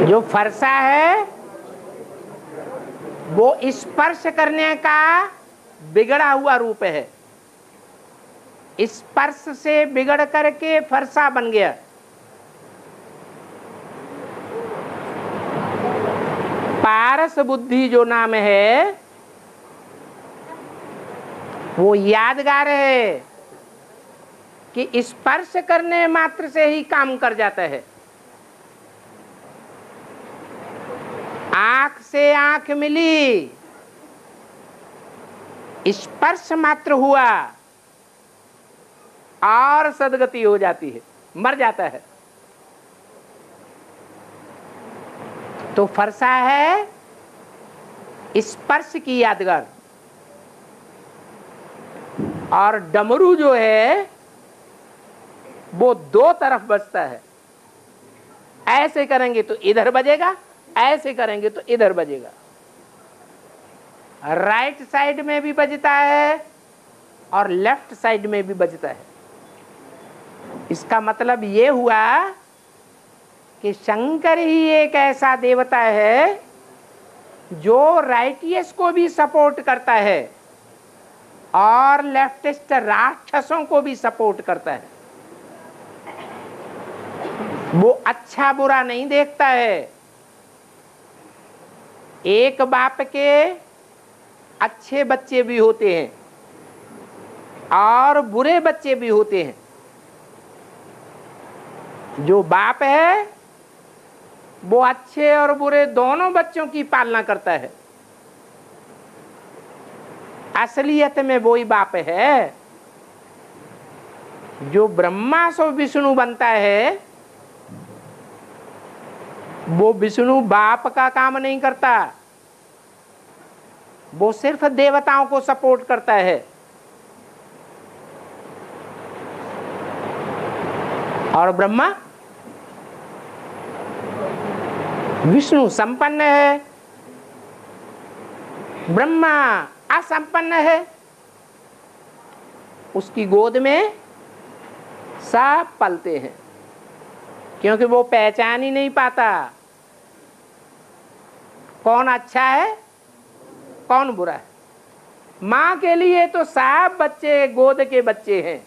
जो फरसा है वो स्पर्श करने का बिगड़ा हुआ रूप है। स्पर्श से बिगड़ करके फरसा बन गया। पारस बुद्धि जो नाम है वो यादगार है कि स्पर्श करने मात्र से ही काम कर जाता है। आंख से आंख मिली, स्पर्श मात्र हुआ और सदगति हो जाती है, मर जाता है। तो फरसा है स्पर्श की यादगार, और डमरू जो है वो दो तरफ बजता है। ऐसे करेंगे तो इधर बजेगा, ऐसे करेंगे तो इधर बजेगा। राइट साइड में भी बजता है और लेफ्ट साइड में भी बजता है। इसका मतलब ये हुआ कि शंकर ही एक ऐसा देवता है जो राइटियस को भी सपोर्ट करता है और लेफ्टिस्ट राक्षसों को भी सपोर्ट करता है। वो अच्छा बुरा नहीं देखता है। एक बाप के अच्छे बच्चे भी होते हैं और बुरे बच्चे भी होते हैं। जो बाप है वो अच्छे और बुरे दोनों बच्चों की पालना करता है। असलियत में वही बाप है। जो ब्रह्मा सो विष्णु बनता है वो विष्णु बाप का काम नहीं करता, वो सिर्फ देवताओं को सपोर्ट करता है। और ब्रह्मा विष्णु संपन्न है, ब्रह्मा असंपन्न है। उसकी गोद में सब पलते हैं क्योंकि वो पहचान ही नहीं पाता कौन अच्छा है कौन बुरा है। माँ के लिए तो सब बच्चे गोद के बच्चे हैं।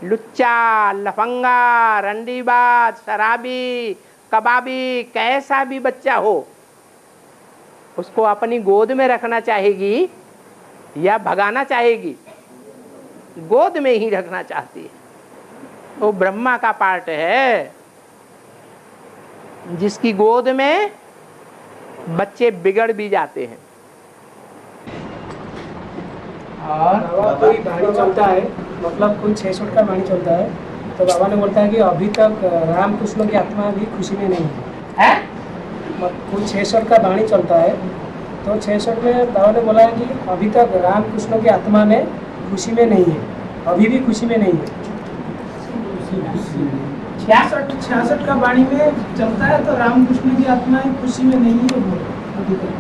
लुच्चा, लफंगा, रंडीबाज, शराबी, कबाबी, कैसा भी बच्चा हो उसको अपनी गोद में रखना चाहेगी या भगाना चाहेगी? गोद में ही रखना चाहती है। वो ब्रह्मा का पार्ट है जिसकी गोद में बच्चे बिगड़ भी जाते हैं।
और कोई वाणी चलता है, मतलब कोई 6 का वाणी चलता है, तो बाबा ने बोलता है कि अभी तक राम कृष्ण की आत्मा भी खुशी में नहीं है। कोई 6 का वाणी चलता है तो 6 में बाबा ने बोला है कि अभी तक राम कृष्ण की आत्मा में खुशी में नहीं है, अभी भी खुशी में नहीं है।
66 का वाणी में चलता है तो रामकृष्ण की आत्मा खुशी में नहीं है।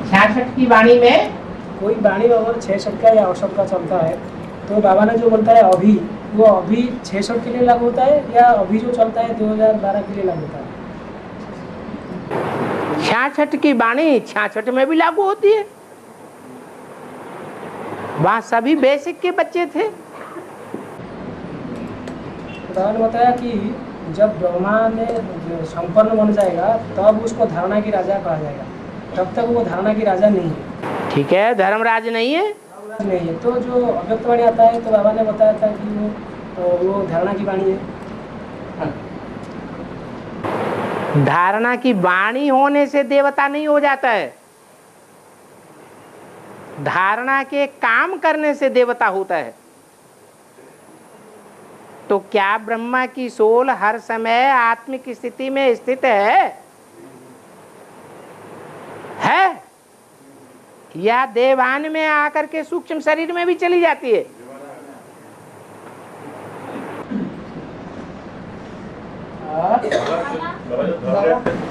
66 की वाणी में
कोई वाणी अगर 66 का या 68 का चलता है तो बाबा ने जो बोलता है अभी, वो अभी 66 के लिए लागू होता है या अभी जो चलता है 2012 के लिए लागू होता है?
66 की वाणी 66 में भी लागू होती है। वहां सभी बेसिक के बच्चे थे।
बाबा ने बताया कि जब ब्रह्मा ने संपन्न बन जाएगा तब उसको धारणा की राजा कहा जाएगा, तब तक वो धारणा की राजा नहीं है।
ठीक है, धर्मराज नहीं है।
नहीं है तो जो अव्यक्तवाणी आता है तो बाबा ने बताया था कि वो धारणा की वाणी है।
धारणा की वाणी होने से देवता नहीं हो जाता है, धारणा के काम करने से देवता होता है। तो क्या ब्रह्मा की सोल हर समय आत्मिक स्थिति में स्थित है या देवान में आकर के सूक्ष्म शरीर में भी चली जाती है?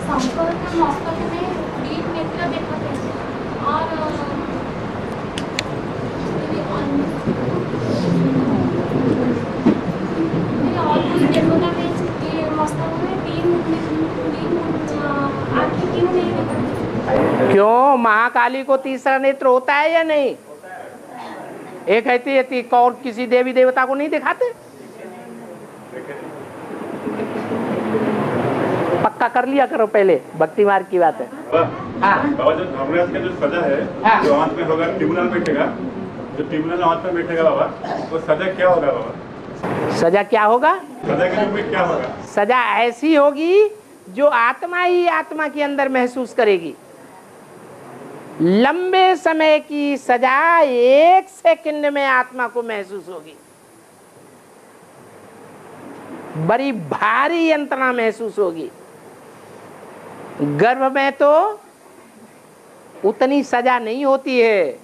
शंकर के मस्तक में दीप नेत्र देखा कैसे और कुछ देवता में मस्तक में तीन आंखें क्यों नहीं देखा?
क्यों, महाकाली को तीसरा नेत्र होता है या नहीं? एक कहती और किसी देवी देवता को नहीं दिखाते? पक्का कर लिया करो पहले, भक्ति मार्ग की बात है।
बाबा जो धर्मराज का जो सजा है जो अंत में होगा, ट्रिब्यूनल बैठेगा, जो ट्रिब्यूनल अंत में बैठेगा बाबा, वो सजा क्या होगा बाबा?
सजा क्या होगा?
सजा के रूप में क्या होगा?
सजा ऐसी होगी जो आत्मा ही आत्मा के अंदर महसूस करेगी। लंबे समय की सजा 1 सेकंड में आत्मा को महसूस होगी। बड़ी भारी यंत्रणा महसूस होगी। गर्भ में तो उतनी सजा नहीं होती है,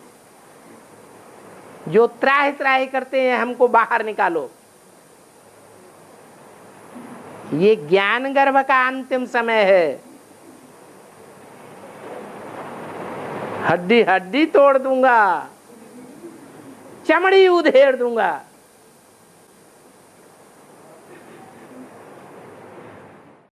जो त्राही त्राही करते हैं हमको बाहर निकालो। ये ज्ञान गर्भ का अंतिम समय है। हड्डी हड्डी तोड़ दूंगा, चमड़ी उधेड़ दूंगा।